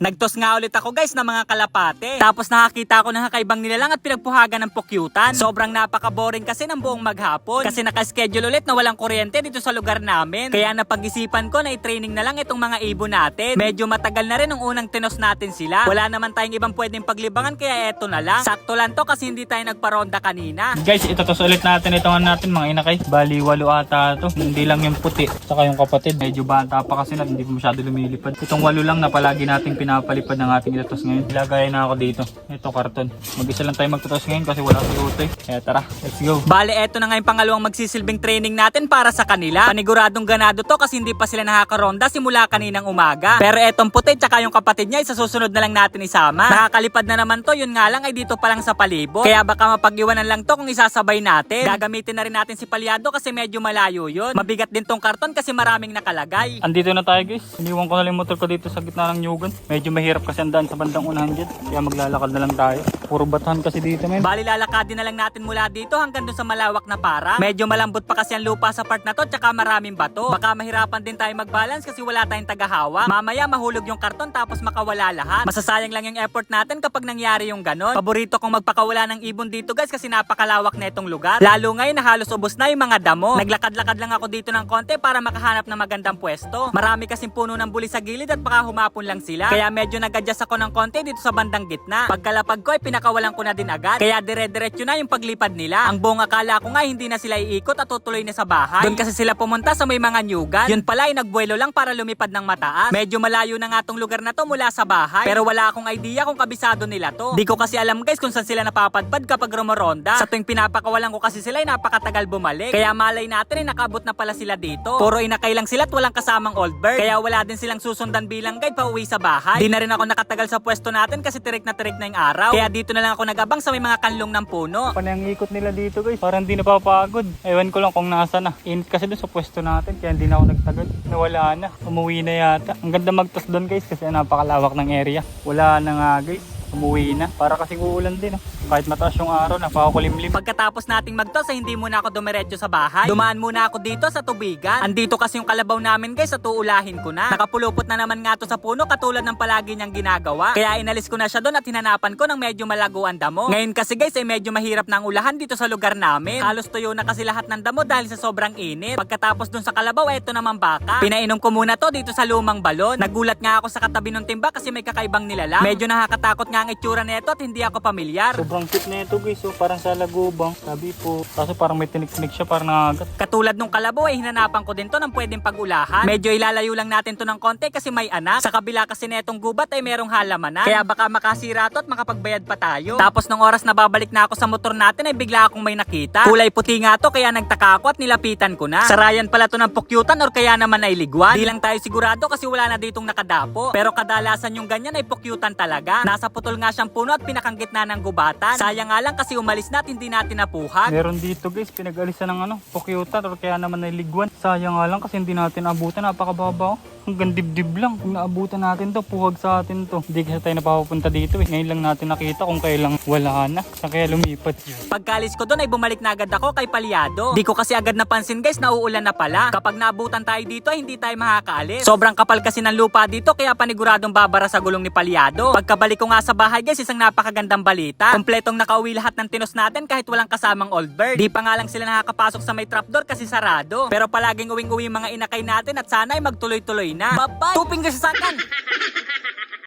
Nagtos nga ulit ako guys ng mga kalapate. Tapos nakakita ako ng kakaibang nilalang at pinagpuhagan ng pukyutan. Sobrang napaka-boring kasi ng buong maghapon. Kasi naka-schedule ulit na walang kuryente dito sa lugar namin. Kaya napag-isipan ko na i-training na lang itong mga ibon natin. Medyo matagal na rin nung unang tinos natin sila. Wala naman tayong ibang pwedeng paglibangan kaya eto na lang. Sakto lang to kasi hindi tayo nagparonda kanina. Guys, itotos ulit natin itong natin mga inakay. Bali, 8 ata to. Hindi lang yung puti. Saka yung kapatid. Medyo bata pa kasi na hindi pa masyado lumilipad. Itong 8 lang na palagi nating pinapalipad ng ating itotos ngayon. Ilagay na ako dito. Ito karton. Mag-isa lang tayo magtotos ngayon kasi wala si Utoy. Kaya tara, let's go. Bale, eto na nga yung pangalawang magsisilbing training natin para sa kanila. Paniguradong ganado to kasi hindi pa sila nakakaronda simula kaninang umaga. Pero etong puti tsaka yung kapatid niya isa susunod na lang natin isama. Nakakalipad na naman to, yun nga lang ay dito pa lang sa palibot. Kaya baka mapag-iwanan lang to kung isasabay natin. Gagamitin na rin natin si Palyado kasi medyo malayo yun. Mabigat din tong karton kasi maraming nakalagay. Andito na tayo guys. Iniwan ko na lang yung motor ko dito sa gitna ng Nyugan. Medyo mahirap kasi ang daan sa bandang unahan dyan. Kaya maglalakad na lang tayo. Puro batahan kasi dito men. Bali lalakadin na lang natin mula dito hanggang doon sa malawak na para. Medyo malambot pa kasi ang lupa sa part na to tsaka maraming bato. Baka mahirapan din tayo mag-balance kasi wala tayong tagahawak. Mamaya mahulog yung karton tapos makawala lahat. Masasayang lang yung effort natin kapag nangyari yung ganon. Paborito kong magpakawala ng ibon dito guys kasi napakalawak na itong lugar. Lalo ngayon na halos ubos na yung mga damo. Naglakad-lakad lang ako dito ng konti para makahanap ng magandang pwesto. Marami kasing puno ng buli sa gilid at baka humapon lang sila. Kaya medyo nag-adjust ako ng konti dito sa bandang gitna. Pagkalapag ko ay pinakawalan ko na din agad. Kaya dire-diretso na yung paglipad nila. Ang buong akala ko nga hindi na sila iikot at tutuloy na sa bahay. Doon kasi sila pumunta sa may mga Nyugan. Yun pala ay nagbuelo lang para lumipad ng mataas. Medyo malayo na nga tong lugar na to mula sa bahay. Pero wala akong idea kung kabisado nila to. Di ko kasi alam guys kung saan sila napapadpad kapag rumoronda. Sa tuwing pinapakawalan ko kasi sila ay napakatagal bumalik. Kaya malay natin ay nakabot na pala sila dito. Puro inakay lang sila at walang kasamang old bird. Kaya wala din silang susundan bilang guide pa uwi sa bahay. Di na rin ako nakatagal sa pwesto natin kasi tirik na yung araw. Kaya dito na lang ako nagabang sa may mga kanlong ng puno. Paano yung ikot nila dito guys? Parang hindi napapagod. Ewan ko lang kung nasa na. Init kasi dun sa pwesto natin kaya hindi na ako nagtagal. Nawala na. Umuwi na yata. Ang ganda magtas doon guys kasi napakalawak ng area. Wala na nga guys. Umuwi na. Para kasi uulan din. Kahit mataas yung araw, napakakulimlim. Pagkatapos nating magtos ay hindi muna ako dumiretso sa bahay. Dumaan muna ako dito sa tubigan. Andito kasi yung kalabaw namin guys, sa tuulahin ko na. Nakapulupot na naman nga to sa puno katulad ng palagi niyang ginagawa. Kaya inalis ko na siya doon at hinanapan ko ng medyo malago ang damo. Ngayon kasi guys ay medyo mahirap na ang ulahan dito sa lugar namin. Halos tuyo na kasi lahat ng damo dahil sa sobrang init. Pagkatapos doon sa kalabaw, eto naman baka. Pinainom ko muna to dito sa lumang balon. Nagulat nga ako sa katabi ng timba kasi may kakaibang nilalang. Medyo nakakatakot nga ang itsura nito at hindi ako pamilyar. Sobrang cute na ito guys. So, parang sa lagubang. Sabi po. Kaso parang may tinik-tinik siya parang nangagat. Katulad nung kalabaw ay hinanapan ko din to ng pwedeng pag-ulahan. Medyo ilalayo lang natin to ng konti kasi may anak. Sa kabila kasi netong gubat ay merong halamanan. Kaya baka makasira to at makapagbayad pa tayo. Tapos nung oras na babalik na ako sa motor natin ay bigla akong may nakita. Kulay puti nga to kaya nagtaka ako at nilapitan ko na. Sarayan pala to ng pukyutan or kaya naman ay ligwan. Di lang tayo sigurado kasi wala na ditong nakadapo. Pero kadalasan yung ganyan ay pukyutan talaga. Nasa putol nga siyang puno at pinakang-gitna ng gubatan. Sayang nga lang kasi umalis na at hindi natin napuhan. Meron dito guys, pinag-alisan ng pukyutan or kaya naman ay ligwan. Sayang nga lang kasi hindi natin abutan, napakababa. Hanggang dibdib lang. Kung naabutan natin to, puhag sa atin to. Hindi kasi tayo napapunta dito eh. Ngayon lang natin nakita kung kailang wala na. Sa kaya lumipat yun. Pagkalis ko doon ay bumalik na agad ako kay Palyado. Di ko kasi agad napansin guys na uulan na pala. Kapag naabutan tayo dito ay hindi tayo makakaalis. Sobrang kapal kasi ng lupa dito kaya paniguradong babara sa gulong ni Palyado. Pagkabalik ko nga sa bahay guys, isang napakagandang balita. Kompletong nakauwi lahat ng tinos natin kahit walang kasamang old bird. Di pa nga lang sila nakakapasok sa may trapdoor kasi sarado. Pero palaging uwing-uwi mga inakay natin at sana ay magtuloy-tuloy na. Bye-bye! 2 fingers sa akin!